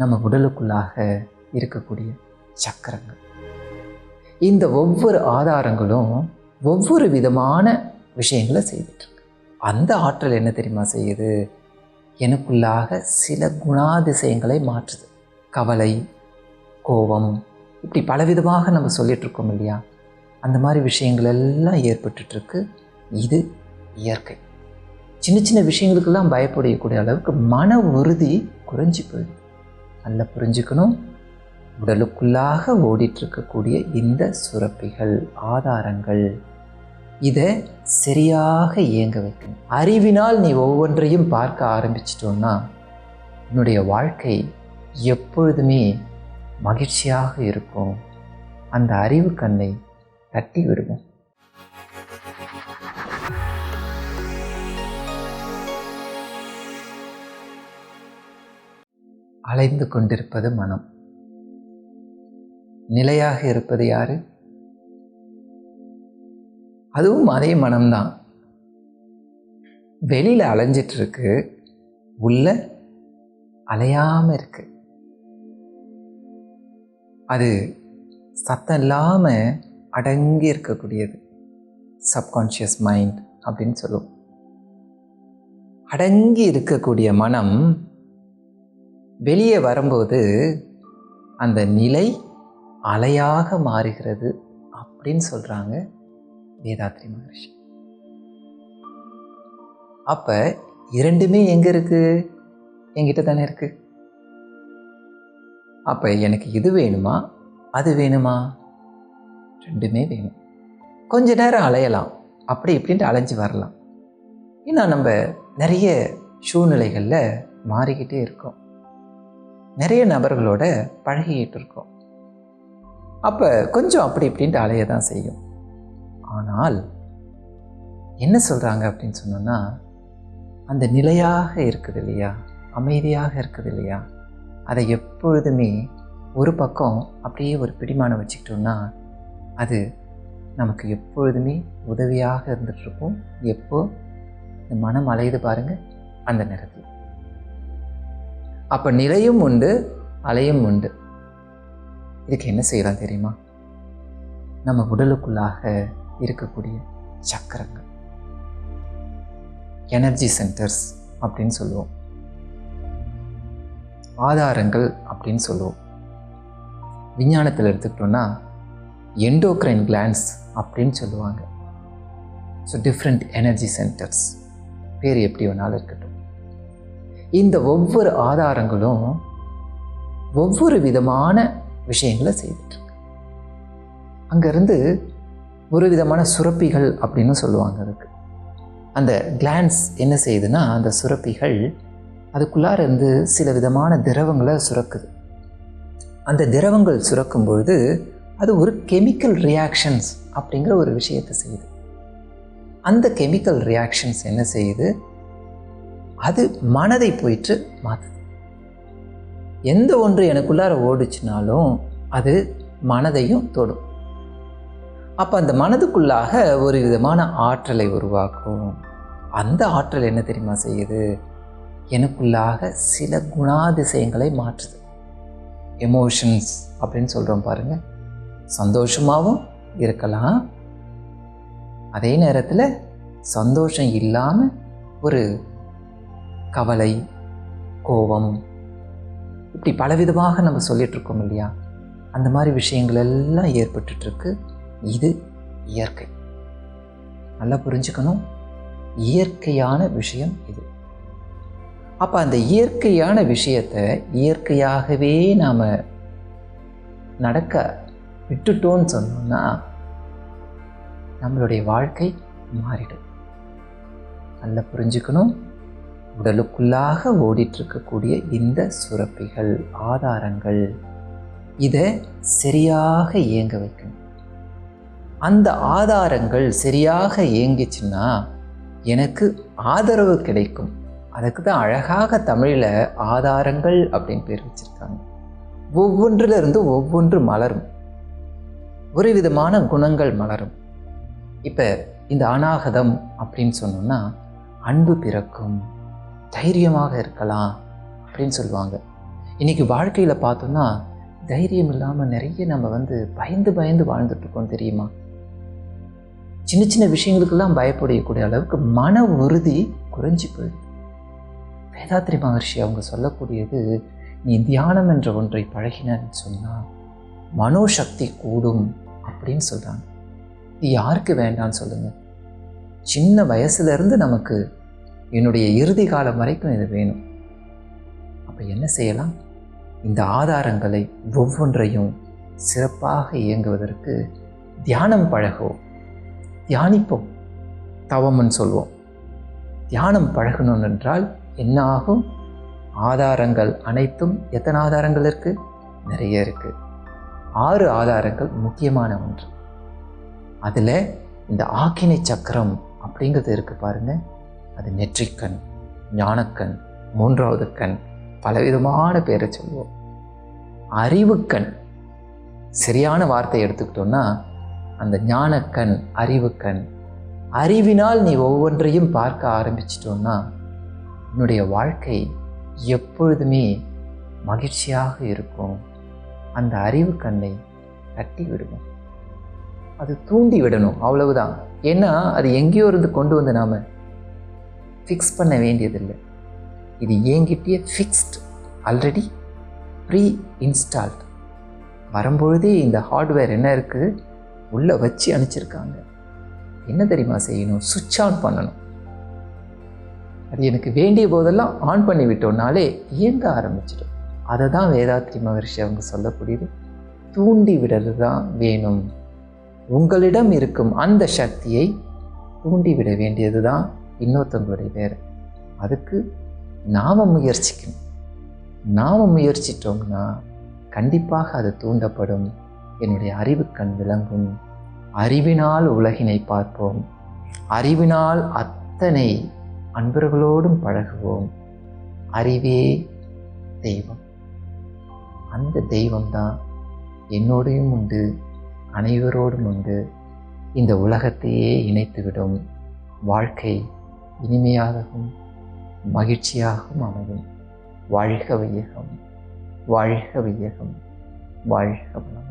நம்ம உடலுக்குள்ளாக இருக்கக்கூடிய சக்கரங்கள். இந்த ஒவ்வொரு ஆதாரங்களும் ஒவ்வொரு விதமான விஷயங்களை செய்துட்டுருக்கு. அந்த ஆற்றல் என்ன தெரியுமா செய்யுது? எனக்குள்ளாக சில குணாதிசயங்களை மாற்றுது. கவலை, கோபம், இப்படி பலவிதமாக நம்ம சொல்லிகிட்ருக்கோம் இல்லையா? அந்த மாதிரி விஷயங்கள் எல்லாம் ஏற்பட்டுருக்கு. இது இயற்கை. சின்ன சின்ன விஷயங்களுக்கெல்லாம் பயப்படக்கூடிய அளவுக்கு மன உறுதி குறைஞ்சி போயிடுது. நல்லா புரிஞ்சுக்கணும். உடலுக்குள்ளாக ஓடிட்டுருக்கக்கூடிய இந்த சுரப்பிகள், ஆதாரங்கள், இதை சரியாக இயங்க வைக்கணும். அறிவினால் நீ ஒவ்வொன்றையும் பார்க்க ஆரம்பிச்சிட்டோன்னா உன்னுடைய வாழ்க்கை எப்பொழுதுமே மகிழ்ச்சியாக இருக்கும். அந்த அறிவு கண்ணை தட்டி விடுவோம். அலைந்து கொண்டிருப்பது மனம். நிலையாக இருப்பது யாரு? அதுவும் அதே மனம்தான். வெளியில அலைஞ்சிட்டு இருக்கு, உள்ள அலையாம இருக்கு. அது சத்தம் இல்லாம அடங்கி இருக்கக்கூடியது. சப்கான்ஷியஸ் மைண்ட் அப்படின்னு சொல்லுவோம். அடங்கி இருக்கக்கூடிய மனம் வெளியே வரும்போது அந்த நிலை அலையாக மாறுகிறது அப்படின்னு சொல்றாங்க வேதாத்ரி மகர்ஷி. அப்ப இரண்டுமே எங்க இருக்கு? என்கிட்ட தானே இருக்கு. அப்ப எனக்கு இது வேணுமா அது வேணுமா? ரெண்டுமே வேணும். கொஞ்ச நேரம் அலையலாம், அப்படி இப்படின்ட்டு அலைஞ்சு வரலாம். ஏன்னா நம்ம நிறைய சூழ்நிலைகளில் மாறிக்கிட்டே இருக்கோம், நிறைய நபர்களோட பழகிக்கிட்டு இருக்கோம். அப்போ கொஞ்சம் அப்படி இப்படின்ட்டு அலைய தான் செய்யும். ஆனால் என்ன சொல்கிறாங்க அப்படின்னு சொன்னோன்னா, அந்த நிலையாக இருக்குது இல்லையா, அமைதியாக இருக்குது இல்லையா, அதை எப்பொழுதுமே ஒரு பக்கம் அப்படியே ஒரு பிடிமானம் வச்சுக்கிட்டோம்னா அது நமக்கு எப்பொழுதுமே உதவியாக இருந்துகிட்ருக்கும். எப்போ இந்த மனம் அலையுது பாருங்கள், அந்த நேரத்தில். அப்போ நிலையும் உண்டு, அலையும் உண்டு. இதுக்கு என்ன செய்யலாம் தெரியுமா? நம்ம உடலுக்குள்ளாக இருக்கக்கூடிய சக்கரங்கள், எனர்ஜி சென்டர்ஸ் அப்படின்னு சொல்லுவோம், ஆதாரங்கள் அப்படின்னு சொல்லுவோம். விஞ்ஞானத்தில் எடுத்துக்கிட்டோன்னா எண்டோக்ரைன் கிளாண்ட்ஸ் அப்படின்னு சொல்லுவாங்க. ஸோ டிஃப்ரெண்ட் எனர்ஜி சென்டர்ஸ், பேர் எப்படி வேணாலும் இருக்கட்டும். இந்த ஒவ்வொரு ஆதாரங்களும் ஒவ்வொரு விதமான விஷயங்களை செய்துட்டுருக்கு. அங்கேருந்து ஒரு விதமான சுரப்பிகள் அப்படின்னு சொல்லுவாங்க. அதுக்கு அந்த கிளாண்ட்ஸ் என்ன செய்யுதுன்னா, அந்த சுரப்பிகள் அதுக்குள்ளார இருந்து சில விதமான திரவங்களை சுரக்குது. அந்த திரவங்கள் சுரக்கும் பொழுது அது ஒரு கெமிக்கல் ரியாக்ஷன்ஸ் அப்படிங்கிற ஒரு விஷயத்தை செய்யுது. அந்த கெமிக்கல் ரியாக்ஷன்ஸ் என்ன செய்யுது? அது மனதை போயிட்டு மாற்றுது. எந்த ஒன்று எனக்குள்ளார ஓடிச்சுனாலும் அது மனதையும் தொடும். அப்போ அந்த மனதுக்குள்ளாக ஒரு விதமான ஆற்றலை உருவாக்கும். அந்த ஆற்றல் என்ன தெரியுமா செய்யுது? எனக்குள்ளாக சில குணாதிசயங்களை மாற்றுது. எமோஷன்ஸ் அப்படின்னு சொல்கிறோம் பாருங்கள். சந்தோஷமாகவும் இருக்கலாம், அதே நேரத்தில் சந்தோஷம் இல்லாமல் ஒரு கவலை, கோபம், இப்படி பலவிதமாக நம்ம சொல்லிகிட்ருக்கோம் இல்லையா? அந்த மாதிரி விஷயங்கள் எல்லாம் ஏற்பட்டுருக்கு. இது இயற்கை. நல்லா புரிஞ்சுக்கணும், இயற்கையான விஷயம் இது. அப்போ அந்த இயற்கையான விஷயத்தை இயற்கையாகவே நாம் நடக்க விட்டுட்டோன்னு சொன்னோம்னா நம்மளுடைய வாழ்க்கை மாறிடும். நல்லா புரிஞ்சுக்கணும். உடலுக்குள்ளாக ஓடிட்டுருக்கக்கூடிய இந்த சுரப்பிகள், ஆதாரங்கள், இதை சரியாக இயங்க வைக்கணும். அந்த ஆதாரங்கள் சரியாக இயங்கிச்சுன்னா எனக்கு ஆதரவு கிடைக்கும். அதுக்கு தான் அழகாக தமிழில் ஆதாரங்கள் அப்படின்னு பேர் வச்சுருக்காங்க. ஒவ்வொன்றிலிருந்து ஒவ்வொன்று மலரும், ஒரு விதமான குணங்கள் மலரும். இப்போ இந்த அநாகதம் அப்படின்னு சொன்னோம்னா அன்பு பிறக்கும், தைரியமாக இருக்கலாம் அப்படின்னு சொல்லுவாங்க. இன்றைக்கி வாழ்க்கையில் பார்த்தோன்னா தைரியம் இல்லாமல் நிறைய நம்ம பயந்து பயந்து வாழ்ந்துட்டுருக்கோம் தெரியுமா? சின்ன சின்ன விஷயங்களுக்கெல்லாம் பயப்படக்கூடிய அளவுக்கு மன உறுதி குறைஞ்சி போயிடுது. வேதாத்திரி மகர்ஷி அவங்க சொல்லக்கூடியது, நீ தியானம் என்ற ஒன்றை பழகினன்னு சொன்னால் மனோசக்தி கூடும் அப்படின்னு சொல்கிறாங்க. இது யாருக்கு வேண்டான்னு சொல்லுங்கள்? சின்ன வயசுலேருந்து நமக்கு என்னுடைய இறுதி காலம் வரைக்கும் இது வேணும். அப்போ என்ன செய்யலாம்? இந்த ஆதாரங்களை ஒவ்வொன்றையும் சிறப்பாக இயங்குவதற்கு தியானம் பழகுவோம், தியானிப்போம், தவம்னு சொல்வோம். தியானம் பழகணும் என்றால் என்ன ஆகும்? ஆதாரங்கள் அனைத்தும், எத்தனை ஆதாரங்கள் இருக்குது? நிறைய இருக்குது. 6 ஆதாரங்கள் முக்கியமான ஒன்று. அதில் இந்த ஆக்கினை சக்கரம் அப்படிங்கிறது இருக்குது பாருங்கள். அது நெற்றிக்கண், ஞானக்கண், 3வது கண், பலவிதமான பேரை சொல்லுவோம். அறிவுக்கண், சரியான வார்த்தை எடுத்துக்கிட்டோன்னா அந்த ஞானக்கண், அறிவுக்கண். அறிவினால் நீ ஒவ்வொன்றையும் பார்க்க ஆரம்பிச்சிட்டோன்னா உன்னுடைய வாழ்க்கை எப்பொழுதுமே மகிழ்ச்சியாக இருக்கும். அந்த அறிவு கண்ணை தட்டி விடணும், அது தூண்டி விடணும், அவ்வளவுதான். ஏன்னா அது எங்கேயோ இருந்து கொண்டு வந்து நாம் ஃபிக்ஸ் பண்ண வேண்டியதில்லை. இது என்கிட்டயே ஃபிக்ஸ்டு, ஆல்ரெடி ப்ரீ இன்ஸ்டால்டு. வரும்பொழுதே இந்த ஹார்ட்வேர் என்ன இருக்குது, உள்ளே வச்சு அனுப்பிச்சிருக்காங்க. என்ன தெரியுமா செய்யணும்? சுவிட்ச் ஆன் பண்ணணும். அது எனக்கு வேண்டிய போதெல்லாம் ஆன் பண்ணி விட்டோம்னாலே இயங்க ஆரம்பிச்சிடும். அதை தான் வேதாத்திரி மகர்ஷி அவங்க சொல்லக்கூடியது, தூண்டி விடுறது தான் வேணும். உங்களிடம் இருக்கும் அந்த சக்தியை தூண்டி விட வேண்டியது தான் இன்னொருத்தவங்களுடைய வேறு. அதுக்கு நாம் முயற்சிக்கணும். நாம் முயற்சித்தோம்னா கண்டிப்பாக அது தூண்டப்படும். என்னுடைய அறிவுக்கண் விளங்கும். அறிவினால் உலகினை பார்ப்போம். அறிவினால் அத்தனை அன்பர்களோடும் பழகுவோம். அறிவே தெய்வம். அந்த தெய்வம்தான் என்னோடையும் உண்டு, அனைவரோடும் உண்டு. இந்த உலகத்தையே இணைத்துவிடும். வாழ்க்கை இனிமையாகவும் மகிழ்ச்சியாகவும் அமையும். வாழ்க வையகம், வாழ்க வையகம், வாழ்க வளம்.